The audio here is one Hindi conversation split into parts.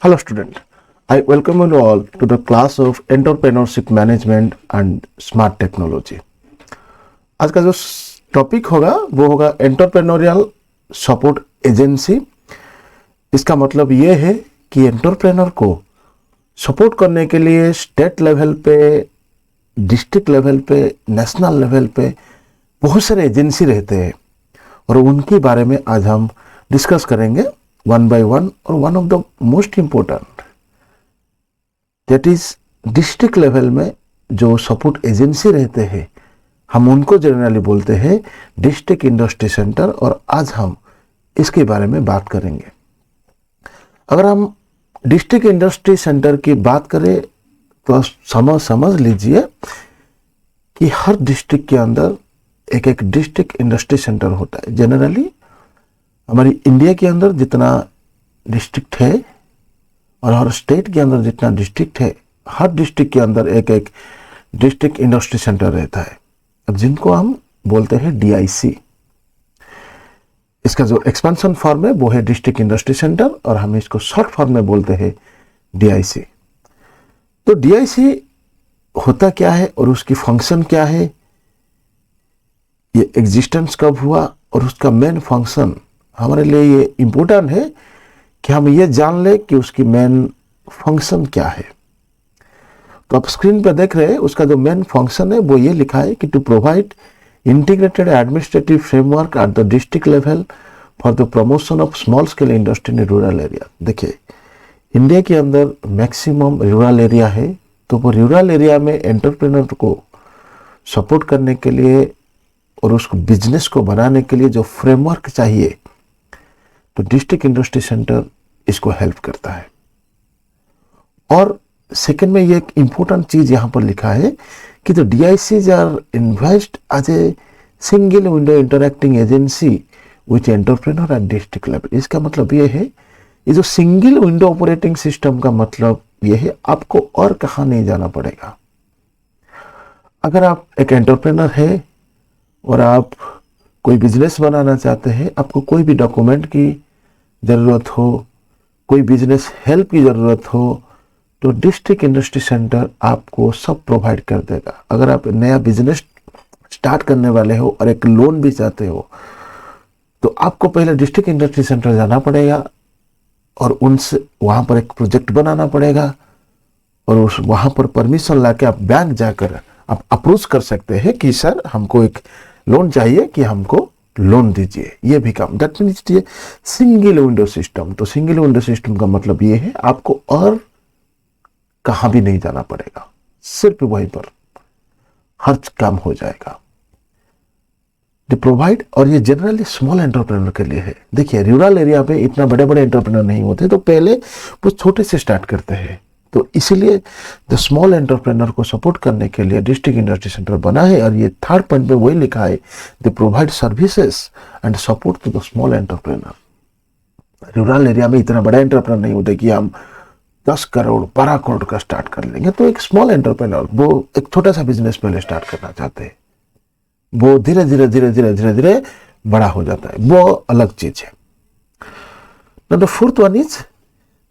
Hello student, I welcome you all to the class of Entrepreneurship Management and Smart Technology. आज का जो टॉपिक होगा वो होगा एंटरप्रेन्योरियल सपोर्ट एजेंसी। इसका मतलब ये है कि एंटरप्रेन्योर को सपोर्ट करने के लिए स्टेट लेवल पे, डिस्ट्रिक्ट लेवल पे, नेशनल लेवल पे बहुत सारे एजेंसी रहते हैं और उनके बारे में आज हम डिस्कस करेंगे वन बाय वन। और one of the most important that is district level में जो सपोर्ट एजेंसी रहते हैं हम उनको जनरली बोलते हैं डिस्ट्रिक्ट इंडस्ट्री सेंटर, और आज हम इसके बारे में बात करेंगे। अगर हम डिस्ट्रिक्ट इंडस्ट्री सेंटर की बात करें तो समझ लीजिए कि हर डिस्ट्रिक्ट के अंदर एक एक डिस्ट्रिक्ट इंडस्ट्री सेंटर होता है। जनरली हमारी इंडिया के अंदर जितना डिस्ट्रिक्ट है और हर स्टेट के अंदर जितना डिस्ट्रिक्ट है, हर डिस्ट्रिक्ट के अंदर एक एक डिस्ट्रिक्ट इंडस्ट्री सेंटर रहता है, अब जिनको हम बोलते हैं डीआईसी। इसका जो एक्सपेंशन फॉर्म है वो है डिस्ट्रिक्ट इंडस्ट्री सेंटर और हम इसको शॉर्ट फॉर्म में बोलते हैं डीआईसी। तो डीआईसी होता क्या है और उसकी फंक्शन क्या है, ये एग्जिस्टेंस कब हुआ और उसका मेन फंक्शन हमारे लिए ये इम्पोर्टेंट है कि हम ये जान ले कि उसकी मेन फंक्शन क्या है। तो आप स्क्रीन पे देख रहे हैं उसका जो मेन फंक्शन है वो ये लिखा है कि to provide integrated administrative framework at the district level for the promotion of small scale industry in rural area. देखिए इंडिया के अंदर मैक्सिमम रूरल एरिया है, तो वो रूरल एरिया में एंटरप्रेन्योर को सपोर्ट करने के लिए और उसको बिजनेस को बनाने के लिए जो फ्रेमवर्क चाहिए तो डिस्ट्रिक्ट इंडस्ट्री सेंटर इसको हेल्प करता है। और सेकंड में ये एक इंपॉर्टेंट चीज यहां पर लिखा है कि the DICs are invest as a single window interacting agency with entrepreneur at district level. इसका मतलब ये है, ये जो सिंगल विंडो ऑपरेटिंग सिस्टम का मतलब ये है आपको और कहां नहीं जाना पड़ेगा। अगर आप एक एंटरप्रेन्योर है और आप कोई बिजनेस बनाना चाहते हैं, आपको कोई भी डॉक्यूमेंट की ज़रूरत हो, कोई बिजनेस हेल्प की ज़रूरत हो, तो डिस्ट्रिक्ट इंडस्ट्री सेंटर आपको सब प्रोवाइड कर देगा। अगर आप नया बिजनेस स्टार्ट करने वाले हो और एक लोन भी चाहते हो तो आपको पहले डिस्ट्रिक्ट इंडस्ट्री सेंटर जाना पड़ेगा और उनसे वहाँ पर एक प्रोजेक्ट बनाना पड़ेगा और उस वहाँ पर परमिशन लाके आप बैंक जाकर आप अप्रोच कर सकते हैं कि सर हमको एक लोन चाहिए कि हमको लोन दीजिए, ये भी काम। दैट मीन्स ये सिंगल विंडो सिस्टम। तो सिंगल विंडो सिस्टम का मतलब ये है आपको और कहां भी नहीं जाना पड़ेगा, सिर्फ वहीं पर हर काम हो जाएगा। द प्रोवाइड, और ये जनरली स्मॉल एंटरप्रेन्योर के लिए है। देखिए रूरल एरिया पे इतना बड़े बड़े एंटरप्रेन्योर नहीं होते, तो पहले वो छोटे से स्टार्ट करते हैं। तो इसीलिए द स्मॉल एंटरप्रेन्योर को सपोर्ट करने के लिए डिस्ट्रिक्ट इंडस्ट्री सेंटर बना है। और ये थर्ड पॉइंट पे वही लिखा है, they provide services and support to the small entrepreneur. Rural area में इतना बड़ा एंटरप्रेन्योर नहीं होता कि हम 10 करोड़ 12 करोड़ का स्टार्ट कर लेंगे। तो एक स्मॉल एंटरप्रेन्योर वो एक छोटा सा बिजनेस पहले स्टार्ट करना चाहते हैं, वो धीरे धीरे धीरे धीरे धीरे धीरे बड़ा हो जाता है, वो अलग चीज है। The fourth one is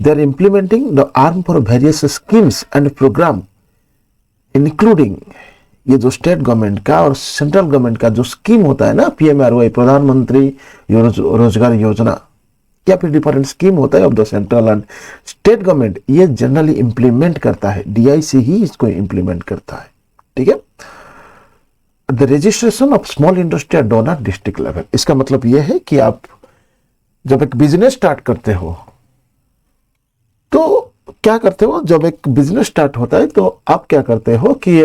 they are implementing the arm for various schemes and program including ये जो स्टेट गवर्नमेंट का और सेंट्रल गवर्नमेंट का जो स्कीम होता है ना, पीएमआरवाई, प्रधानमंत्री रोजगार योजना, या फिर डिफरेंट स्कीम होता है of the central and state government, ये जनरली इंप्लीमेंट करता है डीआईसी ही इसको इंप्लीमेंट करता है। ठीक है। The registration of small industry done at district level. इसका मतलब ये है कि आप जब एक बिजनेस स्टार्ट करते हो तो क्या करते हो, जब एक बिजनेस स्टार्ट होता है तो आप क्या करते हो कि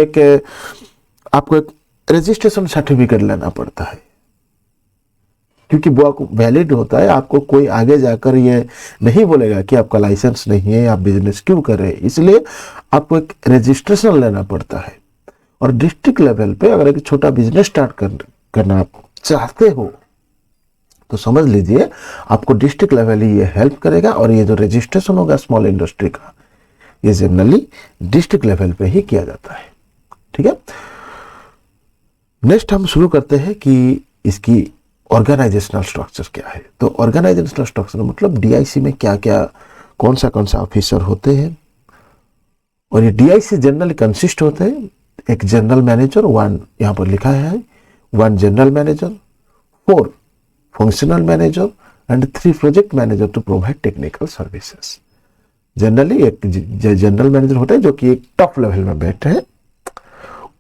आपको एक रजिस्ट्रेशन सर्टिफिकेट लेना पड़ता है, क्योंकि वो वैलिड होता है। आपको कोई आगे जाकर ये नहीं बोलेगा कि आपका लाइसेंस नहीं है, आप बिजनेस क्यों कर रहे हैं, इसलिए आपको एक रजिस्ट्रेशन लेना पड़ता है। और डिस्ट्रिक्ट लेवल पे अगर एक छोटा बिजनेस स्टार्ट करना चाहते हो तो समझ लीजिए आपको डिस्ट्रिक्ट लेवल ही ये हेल्प करेगा। और ये जो रजिस्ट्रेशन होगा स्मॉल इंडस्ट्री का, ये जनरली डिस्ट्रिक्ट लेवल पे ही किया जाता है। ठीक है। नेक्स्ट हम शुरू करते हैं कि इसकी ऑर्गेनाइजेशनल स्ट्रक्चर क्या है। तो ऑर्गेनाइजेशनल स्ट्रक्चर मतलब डीआईसी में क्या क्या कौन सा ऑफिसर होते हैं। और ये डीआईसी जनरली कंसिस्ट होते हैं एक जनरल मैनेजर, वन यहाँ पर लिखा है 1 general manager, 4 functional manager and 3 project manager to provide technical services. Generally एक जनरल मैनेजर होता है जो कि एक टॉप लेवल में बैठे हैं,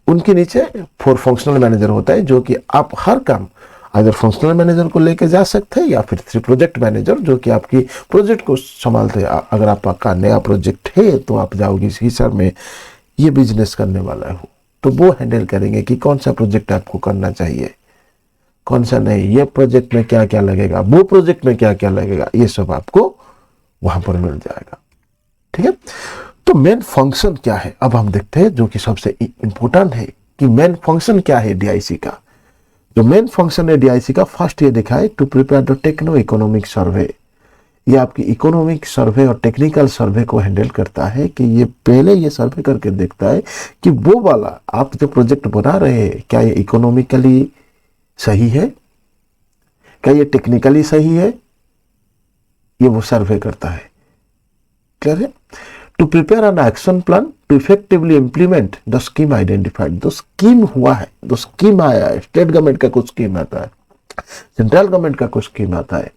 उनके नीचे 4 फंक्शनल मैनेजर होता है जो कि आप हर काम अगर फंक्शनल मैनेजर को लेकर जा सकते हैं, या फिर 3 प्रोजेक्ट मैनेजर जो कि आपकी प्रोजेक्ट को संभालते हैं। अगर आपका नया प्रोजेक्ट है तो आप जाओगे इस हिसाब में ये बिजनेस करने वाला हो, तो वो हैंडल करेंगे कि कौन सा प्रोजेक्ट आपको करना चाहिए, कौन सा नहीं, ये प्रोजेक्ट में क्या क्या लगेगा, वो प्रोजेक्ट में क्या क्या लगेगा, ये सब आपको वहां पर मिल जाएगा। ठीक है, तो मेन फंक्शन क्या है अब हम देखते हैं, जो कि सबसे इंपॉर्टेंट है कि मेन फंक्शन क्या है डीआईसी का। जो मेन फंक्शन है डीआईसी का, फर्स्ट ये देखा है to prepare the techno economic survey. ये आपकी इकोनॉमिक सर्वे और टेक्निकल सर्वे को हैंडल करता है कि ये पहले ये सर्वे करके देखता है कि वो वाला आप जो प्रोजेक्ट बना रहे हैं क्या ये इकोनॉमिकली सही है, क्या ये टेक्निकली सही है, ये वो सर्वे करता है। क्लियर है? To prepare an action plan to effectively implement the scheme identified. जो स्कीम हुआ है, जो स्कीम आया है, स्टेट गवर्नमेंट का कुछ स्कीम आता है, सेंट्रल गवर्नमेंट का कुछ स्कीम आता है,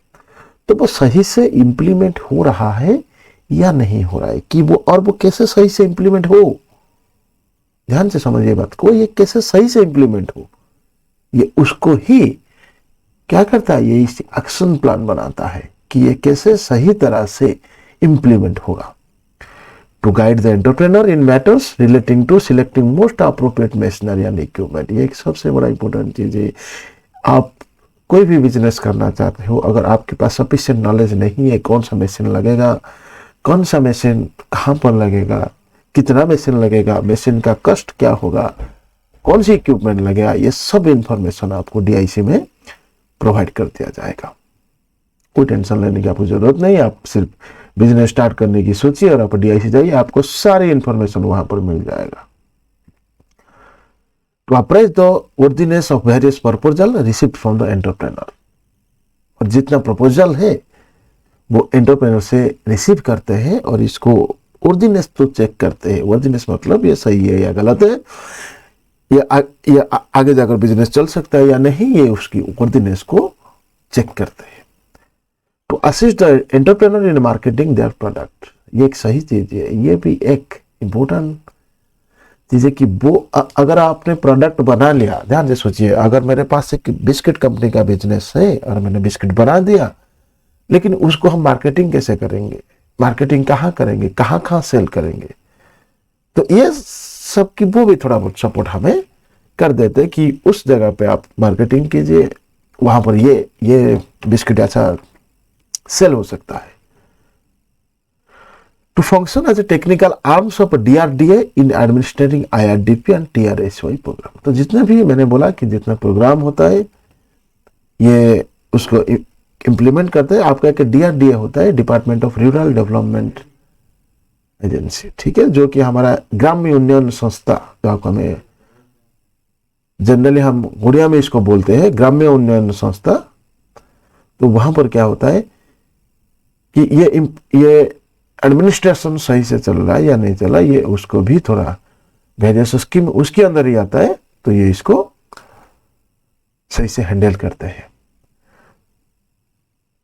तो वो सही से इम्प्लीमेंट हो रहा है या नहीं हो रहा है, कि वो और वो कैसे सही से इम्प्लीमेंट हो। ध्यान से समझिए बात को, ये कैसे सही से इम्प्लीमेंट हो, ये उसको ही क्या करता है, ये इस एक्शन प्लान बनाता है कि ये कैसे सही तरह से इम्प्लीमेंट होगा। To guide the entrepreneur in matters relating to selecting most appropriate machinery and equipment. ये एक सबसे बड़ा इंपॉर्टेंट चीज है। आप कोई भी बिजनेस करना चाहते हो, अगर आपके पास सफिशिएंट नॉलेज नहीं है कौन सा मशीन लगेगा, कौन सा मशीन कहाँ पर लगेगा, कितना मशीन लगेगा, मशीन का कॉस्ट क्या होगा, कौन सी इक्विपमेंट लगेगा, ये सब इंफॉर्मेशन आपको डीआईसी में प्रोवाइड कर दिया जाएगा। कोई टेंशन लेने की आपको जरूरत नहीं, आप सिर्फ बिजनेस स्टार्ट करने की सोचिए और आप डीआईसी जाइए, आपको सारी इंफॉर्मेशन वहां पर मिल जाएगा। To appraise the worthiness of various proposal received from the entrepreneur. और जितना प्रपोजल है वो एंटरप्रेन्योर से रिसीव करते हैं और इसको वर्दीनेस तो चेक करते हैं। वर्दीनेस मतलब ये सही है या गलत है, ये आगे जाकर बिजनेस चल सकता है या नहीं, ये उसकी वर्दीनेस को चेक करते हैं। To assist the entrepreneur in marketing their product. ये एक सही चीज है, ये भी एक इम्पोर्टेंट चीज है कि वो अगर आपने प्रोडक्ट बना लिया, ध्यान से सोचिए, अगर मेरे पास एक बिस्किट कंपनी का बिजनेस है और मैंने बिस्किट बना दिया, लेकिन उसको हम मार्केटिंग कैसे करेंगे, मार्केटिंग कहाँ करेंगे, कहाँ सेल करेंगे, तो ये सब की वो भी थोड़ा बहुत सपोर्ट हमें कर देते कि उस जगह पे आप मार्केटिंग कीजिए, वहां पर ये बिस्किट अच्छा सेल हो सकता है। To function as a technical arms of DRDA in administrating IRDP and TRSY programme. तो जितने भी मैंने बोला कि जितना प्रोग्राम होता है ये उसको इम्प्लीमेंट करते हैं। आपका एक डीआरडीए होता है, department of rural development agency, ठीक है, जो कि हमारा ग्राम्य उन्नयन संस्था, जो आपको हमें जनरली हम उड़िया में इसको बोलते हैं ग्राम्य उन्नयन संस्था। तो वहां पर क्या होता है कि ये एडमिनिस्ट्रेशन सही से चल रहा है या नहीं चल रहा, ये उसको भी थोड़ा वेरियस स्कीम उसके अंदर ही आता है, तो ये इसको सही से हैंडल करते हैं।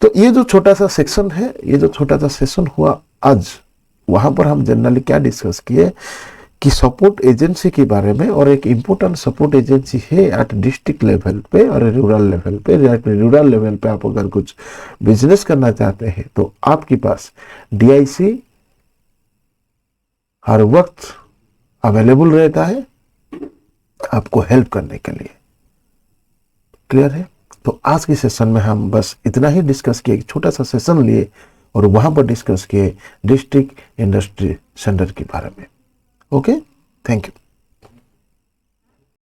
तो ये जो छोटा सा सेक्शन है, ये जो छोटा सा सेशन हुआ आज, वहां पर हम जनरली क्या डिस्कस किए कि सपोर्ट एजेंसी के बारे में, और एक इम्पोर्टेंट सपोर्ट एजेंसी है एट डिस्ट्रिक्ट लेवल पे और रूरल लेवल पे। रूरल लेवल पे आप अगर कुछ बिजनेस करना चाहते हैं तो आपके पास डीआईसी हर वक्त अवेलेबल रहता है आपको हेल्प करने के लिए। क्लियर है? तो आज के सेशन में हम बस इतना ही डिस्कस किए, एक छोटा सा सेशन लिए और वहां पर डिस्कस किए डिस्ट्रिक्ट इंडस्ट्री सेंटर के बारे में। Okay, thank you.